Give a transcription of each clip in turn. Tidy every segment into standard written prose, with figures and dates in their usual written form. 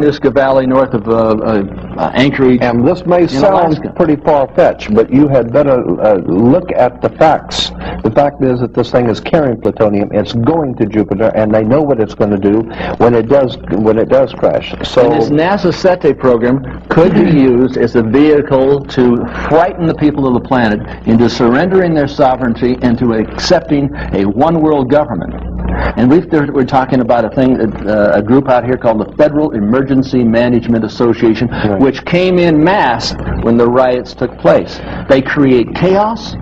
Nisca Valley north of Anchorage. And this may sound pretty far-fetched, but you had better look at the facts. The fact is that this thing is carrying plutonium. It's going to Jupiter, and they know what it's going to do when it does crash. So and this NASA SETE program could be used as a vehicle to frighten the people of the planet into surrendering their sovereignty and to accepting a one-world government. And we're talking about a group out here called the Federal Emergency Management Association, right, which came in mass when the riots took place. They create chaos,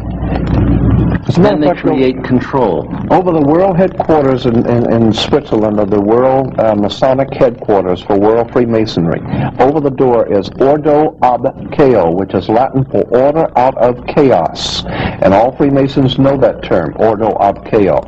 then they create control. Over the world headquarters in Switzerland, of the world Masonic headquarters for World Freemasonry, over the door is Ordo ab Chao, which is Latin for order out of chaos. And all Freemasons know that term, Ordo ab Chao.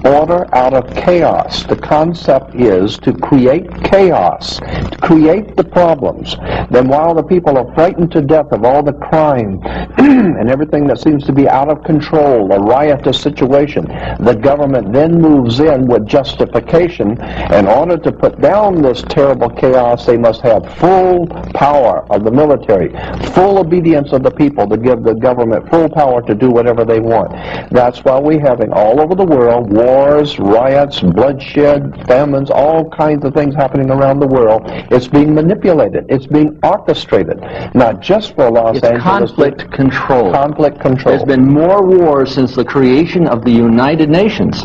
Order out of chaos. The concept is to create chaos, to create the problems. Then while the people are frightened to death of all the crime and everything that seems to be out of control, a riotous situation, the government then moves in with justification. In order to put down this terrible chaos, they must have full power of the military, full obedience of the people to give the government full power to do whatever they want. That's why we're having all over the world wars, riots, bloodshed, famines, all kinds of things happening around the world. It's being manipulated. It's being orchestrated, not just for Los Angeles. Conflict control. Conflict control. There's been more wars since the creation of the United Nations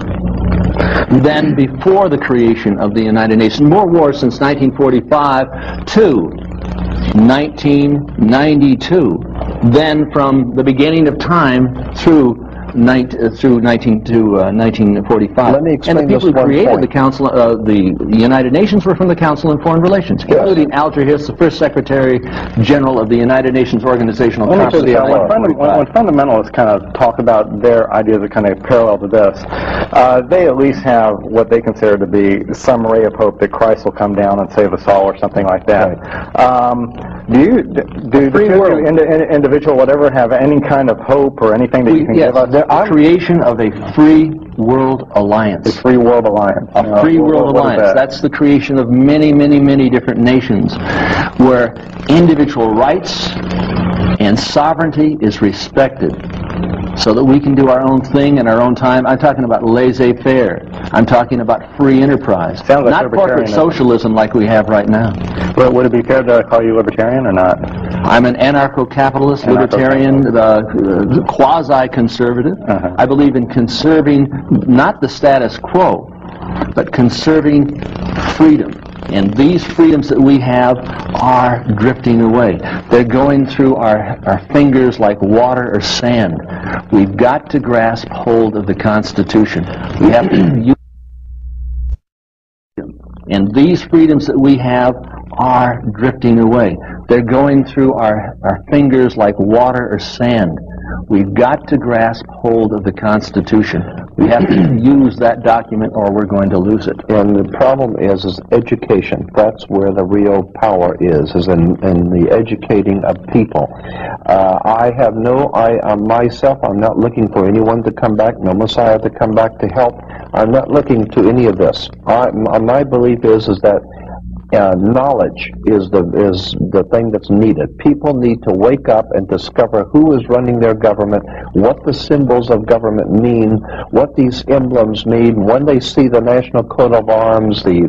than before the creation of the United Nations. More wars since 1945 to 1992 than from the beginning of time through 1945. Let me explain. And the people who created point. the Council, the United Nations, were from the Council on Foreign Relations, yes, including Alger Hiss, the first Secretary General of the United Nations Organizational Council. When fundamentalists kind of talk about their ideas that kind of parallel to this, they at least have what they consider to be some ray of hope that Christ will come down and save us all, or something like that. Right. Do the individual whatever have any kind of hope or anything that you can give us? The creation of a free world alliance. A free world alliance. A free world alliance. That's the creation of many, many, many different nations where individual rights and sovereignty is respected, so that we can do our own thing in our own time. I'm talking about laissez-faire. I'm talking about free enterprise. Sounds like not corporate socialism like we have right now. But would it be fair to call you libertarian or not? I'm an anarcho-capitalist, libertarian, quasi-conservative. I believe in conserving not the status quo, but conserving freedom. And these freedoms that we have are drifting away. They're going through our fingers like water or sand. We've got to grasp hold of the Constitution. We have to use them. And these freedoms that we have are drifting away. They're going through our fingers like water or sand. We've got to grasp hold of the Constitution. We have to use that document or we're going to lose it. And the problem is education. That's where the real power is in the educating of people. Myself, I'm not looking for anyone to come back, no Messiah to come back to help. I'm not looking to any of this. My belief is that knowledge is the thing that's needed. People need to wake up and discover who is running their government, what the symbols of government mean, what these emblems mean. When they see the national coat of arms, the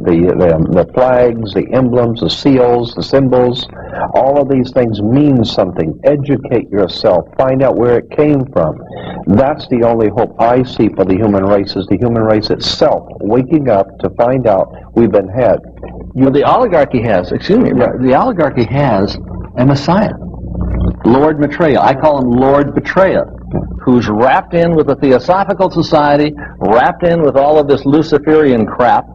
flags, the emblems, the seals, the symbols, all of these things mean something. Educate yourself. Find out where it came from. That's the only hope I see for the human race, is the human race itself waking up to find out we've been had. The oligarchy has, the oligarchy has a Messiah, Lord Maitreya. I call him Lord Betraya, who's wrapped in with the Theosophical Society, wrapped in with all of this Luciferian crap.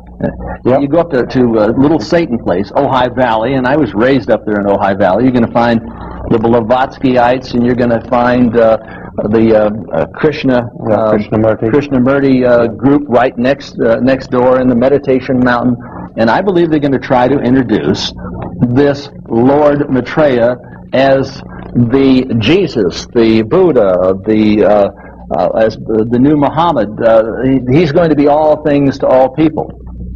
Yep. You go up to a little Satan place, Ojai Valley, and I was raised up there in Ojai Valley. You're going to find the Blavatskyites, and you're going to find the Krishnamurti group right next door in the Meditation Mountain. And I believe they're going to try to introduce this Lord Maitreya as the Jesus, the Buddha, as the new Muhammad. He's going to be all things to all people.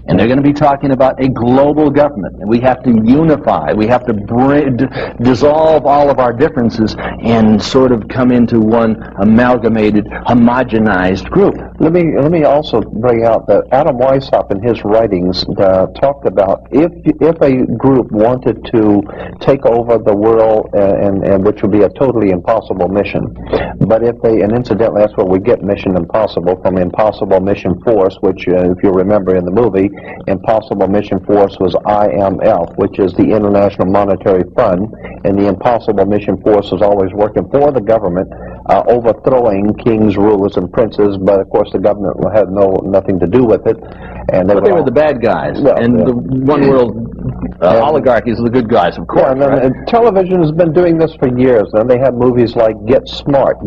And they're going to be talking about a global government. And we have to unify. We have to dissolve all of our differences and sort of come into one amalgamated, homogenized group. Let me also bring out that Adam Weishaupt in his writings talked about if a group wanted to take over the world, and which would be a totally impossible mission, but if they, and incidentally that's where we get Mission Impossible from, Impossible Mission Force, which if you remember in the movie, Impossible Mission Force was IMF, which is the International Monetary Fund, and the Impossible Mission Force was always working for the government, overthrowing kings, rulers, and princes, but of course the government had nothing to do with it. And they were the bad guys, and the one world oligarchies are the good guys, of course. Yeah, and television has been doing this for years. And they have movies like Get Smart.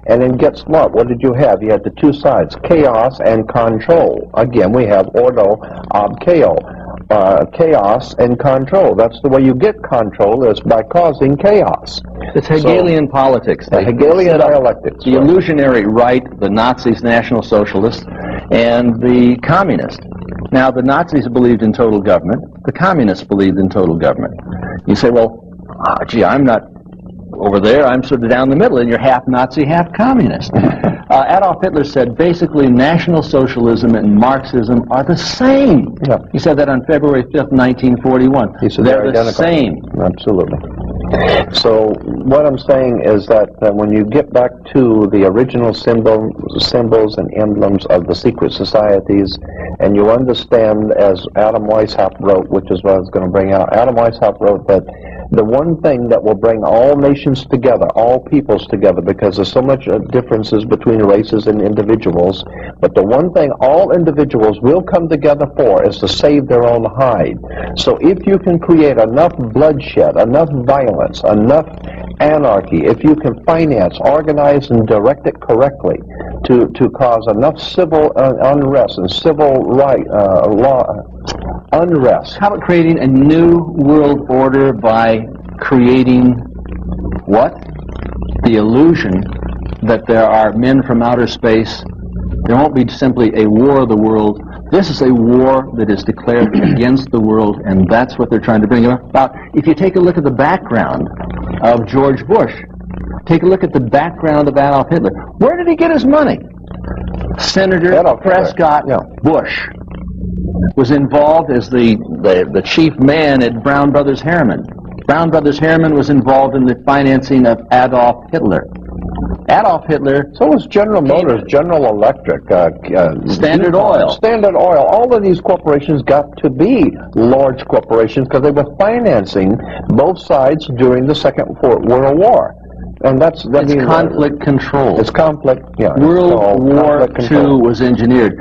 And in Get Smart, what did you have? You had the two sides, chaos and control. Again, we have ordo ob chaos. Chaos and control. That's the way you get control, is by causing chaos. It's Hegelian politics. Hegelian dialectics. The illusionary right, the Nazis, National Socialists, and the communists. Now, the Nazis believed in total government. The communists believed in total government. You say, well, gee, I'm not over there. I'm sort of down the middle, and you're half Nazi, half communist. Adolf Hitler said basically National Socialism and Marxism are the same. Yeah. He said that on February 5th, 1941. He said they're the same. Absolutely. So what I'm saying is that when you get back to the original symbols and emblems of the secret societies, and you understand, as Adam Weishaupt wrote, which is what I was going to bring out, Adam Weishaupt wrote that the one thing that will bring all nations together, all peoples together, because there's so much differences between races and individuals, but the one thing all individuals will come together for is to save their own hide. So if you can create enough bloodshed, enough violence, enough anarchy, if you can finance, organize, and direct it correctly to cause enough civil unrest and civil law unrest. How about creating a new world order by creating what? The illusion that there are men from outer space. There won't be simply a war of the world. This is a war that is declared against the world, and that's what they're trying to bring about. If you take a look at the background of George Bush, take a look at the background of Adolf Hitler. Where did he get his money? Senator Prescott Bush was involved as the chief man at Brown Brothers Harriman. Brown Brothers Harriman was involved in the financing of Adolf Hitler. Adolf Hitler. So was General Motors, General Electric, Standard Oil. Standard Oil. All of these corporations got to be large corporations because they were financing both sides during the Second World War. And that's conflict control. It's conflict. Yeah. World War II was engineered.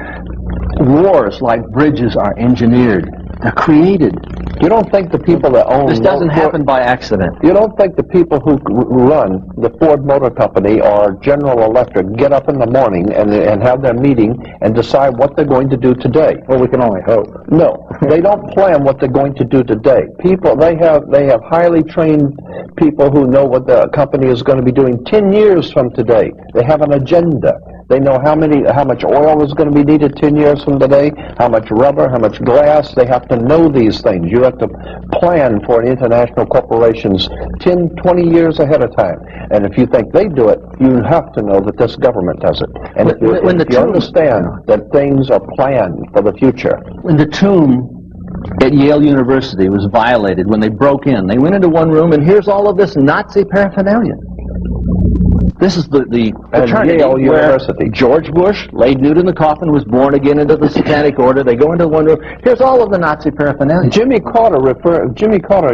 Wars like bridges are engineered. They're created. You don't think the people that own... This doesn't happen by accident. You don't think the people who run the Ford Motor Company or General Electric get up in the morning and have their meeting and decide what they're going to do today? Well, we can only hope. No, they don't plan what they're going to do today. People, they have highly trained people who know what the company is going to be doing 10 years from today. They have an agenda. They know how much oil is going to be needed 10 years from today, how much rubber, how much glass. They have to know these things. You have to plan for international corporations 10, 20 years ahead of time. And if you think they do it, you have to know that this government does it. And if you understand that things are planned for the future. When the tomb at Yale University was violated, when they broke in, they went into one room and here's all of this Nazi paraphernalia. This is the eternity Yale where University. George Bush, laid nude in the coffin, was born again into the satanic order. They go into one room. Here's all of the Nazi paraphernalia. Jimmy Carter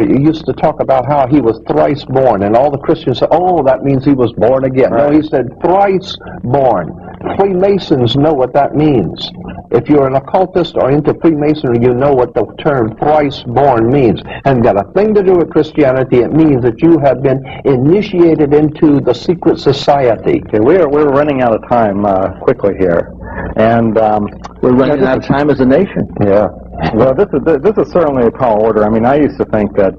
used to talk about how he was thrice born, and all the Christians said, "Oh, that means he was born again." Right. No, he said thrice born. Freemasons know what that means. If you're an occultist or into Freemasonry, you know what the term thrice born means. And got a thing to do with Christianity. It means that you have been initiated into the secret society. Okay, we're running out of time quickly here. And we're running out of time as a nation. Yeah. Well, this is certainly a tall order. I mean, I used to think that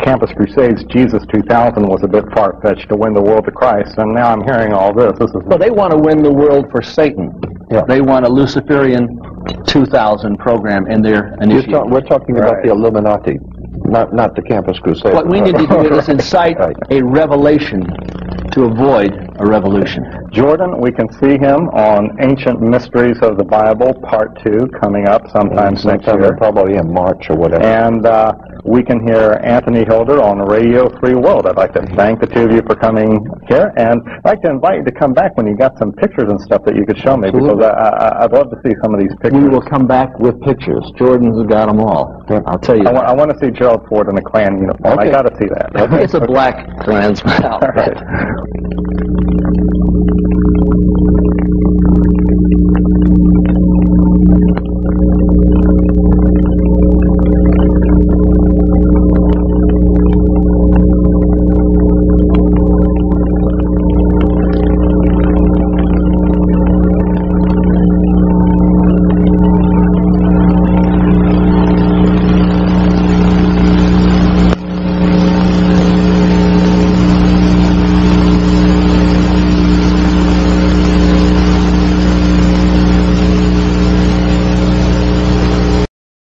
Campus Crusades, Jesus 2000 was a bit far-fetched to win the world to Christ, and now I'm hearing all this. Well, they want to win the world for Satan. Yeah. They want a Luciferian 2000 program in their initiative. We're talking about the Illuminati, not the Campus Crusade. What we need to do is incite a revelation to avoid a revolution. Jordan, we can see him on Ancient Mysteries of the Bible, Part 2, coming up sometime next year. Probably in March or whatever. And we can hear Anthony Hilder on Radio Free World. I'd like to thank the two of you for coming here, and I'd like to invite you to come back when you got some pictures and stuff that you could show me, because I'd love to see some of these pictures. We will come back with pictures. Jordan's got them all. I'll tell you. I want to see Gerald Ford in a Klan uniform. Okay. I got to see that. Okay. It's a black Klansman outfit. All right.